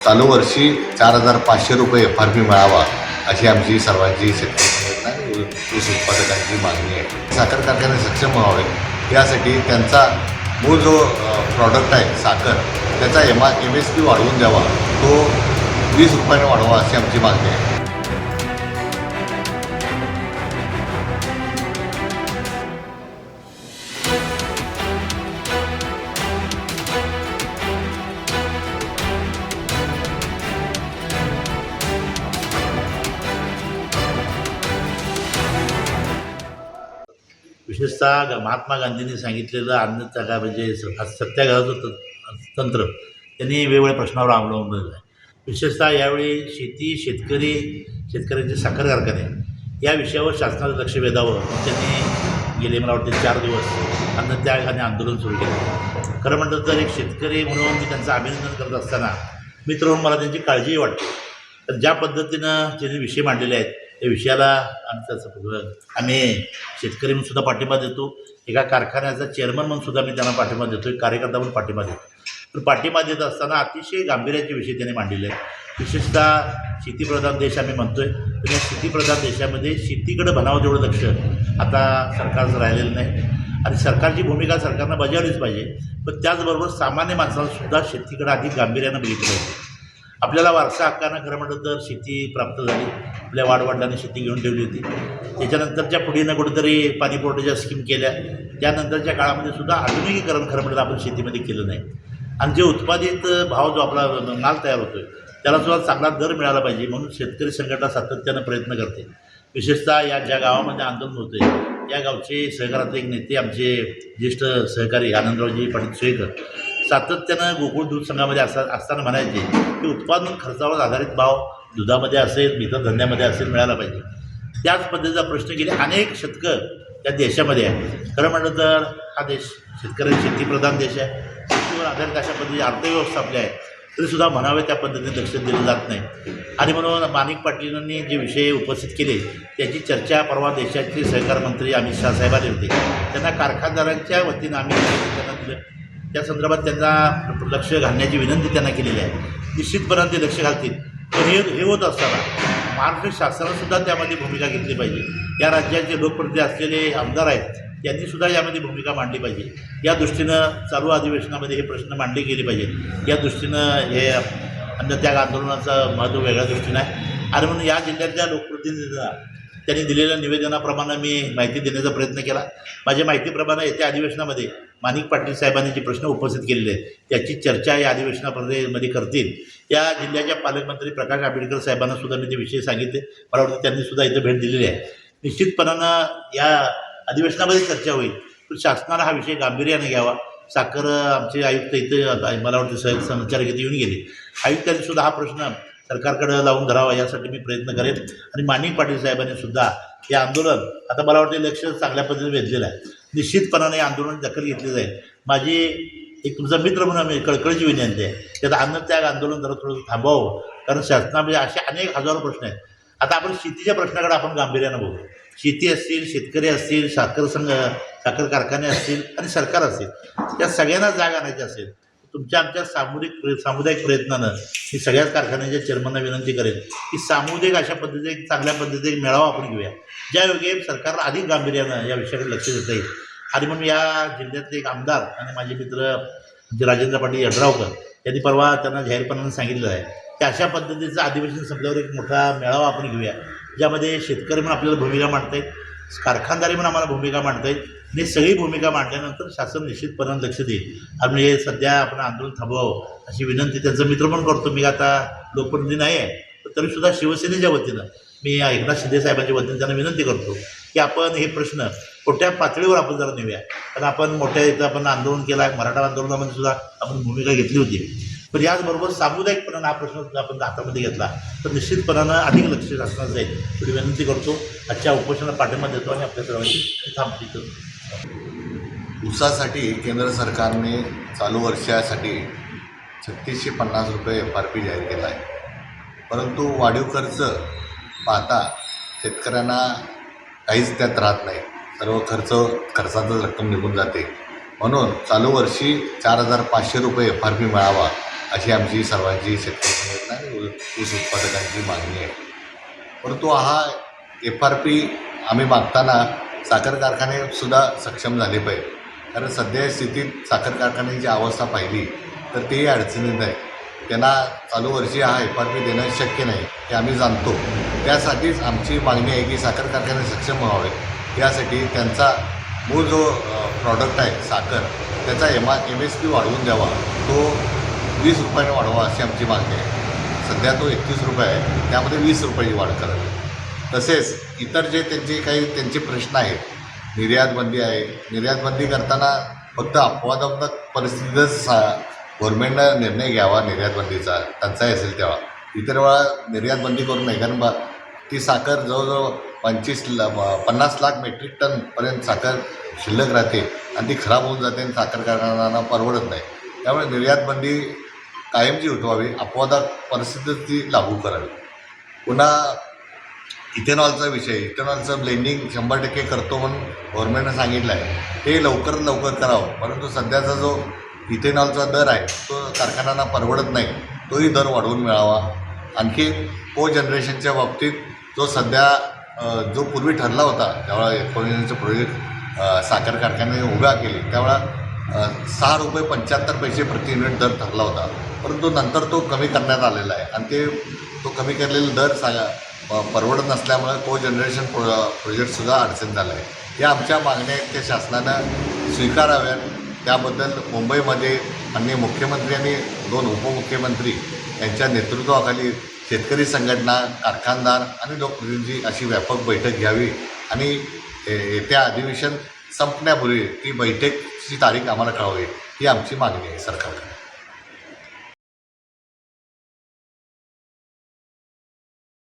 चालू वर्षी 4,500 रुपये FRP मिळावा अशी आमची सर्वांची शेतकरी संघटना आणि ऊस उत्पादकांची मागणी आहे. साखर कारखाने सक्षम व्हावे यासाठी त्यांचा मूळ जो प्रॉडक्ट आहे साखर त्याचा MSP वाढवून द्यावा, तो 20 रुपयाने वाढवा अशी आमची मागणी आहे. विशेषतः महात्मा गांधींनी सांगितलेलं अन्न त्यागा म्हणजे सत्याग्रहाचं तंत्र त्यांनी वेगवेगळ्या प्रश्नावर अवलंबून आहे. विशेषतः यावेळी शेतकऱ्यांचे साखर कारखाने या विषयावर शासनाचं लक्ष वेधावं त्यांनी गेले मला वाटते 4 दिवस अन्नत्याग आणि आंदोलन सुरू केलं. खरं म्हटलं तर एक शेतकरी म्हणून मी त्यांचं अभिनंदन करत असताना मित्र म्हणून मला त्यांची काळजीही वाटते. तर ज्या पद्धतीनं त्यांनी विषय मांडलेले आहेत त्या विषयाला आम्ही शेतकरी म्हणून सुद्धा पाठिंबा देतो. एका कारखान्याचा चेअरमन म्हणून सुद्धा मी त्यांना पाठिंबा देतो, एक कार्यकर्ता म्हणून पाठिंबा देतो. तर पाठिंबा देत असताना अतिशय गांभीर्याचे विषय त्यांनी मांडलेले आहेत. विशेषतः शेतीप्रधान देश आम्ही म्हणतो आहे, तर या शेतीप्रधान देशामध्ये शेतीकडे म्हणावं तेवढं लक्ष आता सरकारचं राहिलेलं नाही आणि सरकारची भूमिका सरकारनं बजावलीच पाहिजे. पण त्याचबरोबर सामान्य माणसाला सुद्धा शेतीकडे अधिक गांभीर्यानं बघितलं पाहिजे. आपल्याला वारसा हक्कानं खरं म्हटलं तर शेती प्राप्त झाली. आपल्या वाडवडिलांनी शेती घेऊन ठेवली होती. त्याच्यानंतरच्या पुढीनं कुठेतरी पाणीपुरवठ्याच्या स्कीम केल्या. त्यानंतरच्या काळामध्ये सुद्धा आधुनिकीकरण खरं म्हटलं आपण शेतीमध्ये केलं नाही. आणि जे उत्पादित भाव जो आपला माल तयार होतो आहे त्याला सुद्धा चांगला दर मिळाला पाहिजे म्हणून शेतकरी संघटना सातत्यानं प्रयत्न करते. विशेषतः या ज्या गावामध्ये आंदोलन होतं आहे या गावचे सहकारातले एक नेते आमचे ज्येष्ठ सहकारी आनंदरावजी पाटील सोयकर सातत्यानं गोकुळ दूध संघामध्ये असताना म्हणायचे की उत्पादन खर्चावर आधारित भाव दुधामध्ये असेल इतर धंद्यामध्ये असेल मिळाला पाहिजे. त्याच पद्धतीचा प्रश्न गेले अनेक शतकं या देशामध्ये आहे. खरं म्हटलं तर हा देश शेतकरी शेतीप्रधान देश आहे. शेतीवर आधारित अशा पद्धतीची अर्थव्यवस्था आपली आहे तरीसुद्धा म्हणावे त्या पद्धतीने लक्ष दिलं जात नाही. आणि म्हणून माणिक पाटलांनी जे विषय उपस्थित केले त्याची चर्चा परवा देशाचे सहकार मंत्री अमित शाह साहेब आले होते. त्यांना कारखानदारांच्या वतीनं आम्ही त्यांना दिलं. त्या संदर्भात त्यांना लक्ष घालण्याची विनंती त्यांना केलेली आहे. निश्चितपणे ते लक्ष घालतील. पण हे होत असताना महाराष्ट्र शासनानंसुद्धा त्यामध्ये भूमिका घेतली पाहिजे. या राज्याचे लोकप्रतिनिधी असलेले आमदार आहेत त्यांनीसुद्धा यामध्ये भूमिका मांडली पाहिजे. या दृष्टीनं चालू अधिवेशनामध्ये हे प्रश्न मांडले गेले पाहिजे. या दृष्टीनं हे अन्नत्याग आंदोलनाचं महत्त्व वेगळ्या दृष्टीनं आहे. आणि म्हणून या जिल्ह्यातल्या लोकप्रतिनिधींना त्यांनी दिलेल्या निवेदनाप्रमाणे मी माहिती देण्याचा प्रयत्न केला. माझ्या माहितीप्रमाणे येत्या अधिवेशनामध्ये माणिक पाटील साहेबांनी जे प्रश्न उपस्थित केलेले आहेत त्याची चर्चा या अधिवेशनामध्ये करतील. या जिल्ह्याच्या पालकमंत्री प्रकाश आंबेडकर साहेबांना सुद्धा मी ते विषय सांगितले. मला वाटतं त्यांनीसुद्धा इथं भेट दिलेली आहे. निश्चितपणानं या अधिवेशनामध्ये चर्चा होईल. पण शासनानं हा विषय गांभीर्याने घ्यावा. साखर आमचे आयुक्त इथं मला वाटतं समाचार इथे येऊन गेले. आयुक्तांनी सुद्धा हा प्रश्न सरकारकडे लावून धरावा यासाठी मी प्रयत्न करेन. आणि माणिक पाटील साहेबांनी सुद्धा हे आंदोलन आता मला वाटतं लक्ष चांगल्या पद्धतीने वेधलेलं आहे. निश्चितपणाने आंदोलन दखल घेतली जाईल. माझी एक तुमचा मित्र म्हणून आम्ही कळकळीची विनंती आहे त्यात अन्नत्याग आंदोलन जरा थोडं थांबवावं. कारण शासनामध्ये असे अनेक हजारो प्रश्न आहेत. आता आपण शेतीच्या प्रश्नाकडे आपण गांभीर्यानं बघू. शेती असतील, शेतकरी असतील, साखर कारखाने असतील आणि सरकार असेल, त्या सगळ्यांना जाग आणायची असेल तुमच्या आमच्या सामुदायिक प्रयत्नानं मी सगळ्याच कारखान्याच्या चेअरमनना विनंती करेन की सामुदायिक अशा पद्धतीने एक चांगल्या पद्धतीने एक मेळावा आपण घेऊया ज्यायोगे सरकारला अधिक गांभीर्यानं या विषयाकडे लक्ष देता येईल. आणि म्हणून या जिल्ह्यातले एक आमदार आणि माझे मित्र राजेंद्र पाटील यड्रावकर यांनी परवा त्यांना जाहीरपणानं सांगितलं आहे की अशा पद्धतीचं अधिवेशन संपल्यावर एक मोठा मेळावा आपण घेऊया ज्यामध्ये शेतकरी म्हणून आपल्याला भूमिका मांडता येईल, कारखानदारी म्हणून आम्हाला भूमिका मांडता येईल. आणि सगळी भूमिका मांडल्यानंतर शासन निश्चितपणे लक्ष देईल. आणि म्हणजे सध्या आपण आंदोलन थांबवावं अशी विनंती त्यांचा मित्र पण करतो. मी आता लोकप्रतिनिधी नाही आहे तरीसुद्धा शिवसेनेच्या वतीनं मी एकनाथ शिंदे साहेबांच्या वतीनं त्यांना विनंती करतो की आपण हे प्रश्न मोठ्या पातळीवर आपण जरा नेऊया. कारण आपण मोठ्या इथं आपण आंदोलन केला, मराठा आंदोलनामध्ये सुद्धा आपण भूमिका घेतली होती. पण याचबरोबर सामुदायिकपणानं हा प्रश्न सुद्धा आपण हातामध्ये घेतला तर निश्चितपणानं अधिक लक्ष शासनाचं जाईल एवढी विनंती करतो. आजच्या उपोषणाला पाठिंबा देतो आणि आपल्या सर्वांची थांबतो. ऊसासाठी केंद्र सरकारने चालू वर्षासाठी 3650 रुपये FRP जाहीर केला आहे. परंतु वाढीव खर्च पाहता शेतकऱ्यांना काहीच त्यात राहत नाही. सर्व खर्चाचं रक्कम निघून जाते. म्हणून चालू वर्षी 4,500 रुपये FRP मिळावा अशी आमची सर्वांची शेतकरी संघटना आणि ऊस उत्पादकांची मागणी आहे. परंतु हा FRP आम्ही मागताना साखर कारखानेसुद्धा सक्षम झाले पाहिजे. कारण सध्या स्थितीत साखर कारखान्यांची अवस्था पाहिली तर तेही अडचणीत आहे. त्यांना चालू वर्षी हा FRP देणं शक्य नाही हे आम्ही जाणतो. त्यासाठीच आमची मागणी आहे की साखर कारखाने सक्षम व्हावे. यासाठी त्यांचा मूळ जो प्रॉडक्ट आहे साखर त्याचा MSP वाढवून द्यावा, तो 20 रुपयाने वाढवा अशी आमची मागणी आहे. सध्या तो 31 रुपये आहे, त्यामध्ये 20 रुपयाची वाढ करावी. तसेच इतर जे त्यांचे प्रश्न आहेत, निर्यात बंदी आहे. निर्यात बंदी करताना फक्त अपवादात्मक परिस्थितीतच गव्हर्नमेंटनं निर्णय घ्यावा निर्यात बंदीचा, टंचाई असेल तेव्हा. इतर वेळा निर्यात बंदी करू नये. कारण ती साखर जवळजवळ 50 लाख मेट्रिक टनपर्यंत साखर शिल्लक राहते आणि ती खराब होऊन जाते आणि साखर कारखान्यांना परवडत नाही. त्यामुळे निर्यात बंदी कायमची उठवावी, अपवादात परिस्थितीत ती लागू करावी. पुन्हा इथेनॉलचा विषय, इथेनॉलचं ब्लेंडिंग 100% करतो म्हणून गव्हर्नमेंटनं सांगितलं आहे. ते लवकरात लवकर करावं. परंतु सध्याचा जो इथेनॉलचा दर आहे तो कारखान्यांना परवडत नाही, तोही दर वाढवून मिळावा. आणखी जनरेशनच्या बाबतीत जो सध्या जो पूर्वी ठरला होता, त्यावेळा कोणीचं प्रोजेक्ट साखर कारखाने उभ्या केले त्यावेळा 6 रुपये 75 पैसे प्रति युनिट दर ठरला होता. परंतु नंतर तो कमी करण्यात आलेला आहे आणि तो कमी केलेला दर परवडत नसल्यामुळे जनरेशन प्रोजेक्टसुद्धा अडचण झाला आहे. या आमच्या मागण्या आहेत त्या शासनानं स्वीकाराव्यात. त्याबद्दल मुंबईमध्ये माननीय मुख्यमंत्री आणि 2 उपमुख्यमंत्री यांच्या नेतृत्वाखाली शेतकरी संघटना, कारखानदार आणि लोकप्रतिनिधी अशी व्यापक बैठक घ्यावी आणि येत्या अधिवेशन संपण्यापूर्वी ती बैठकची तारीख आम्हाला कळवावी, ही आमची मागणी आहे सरकारकडे.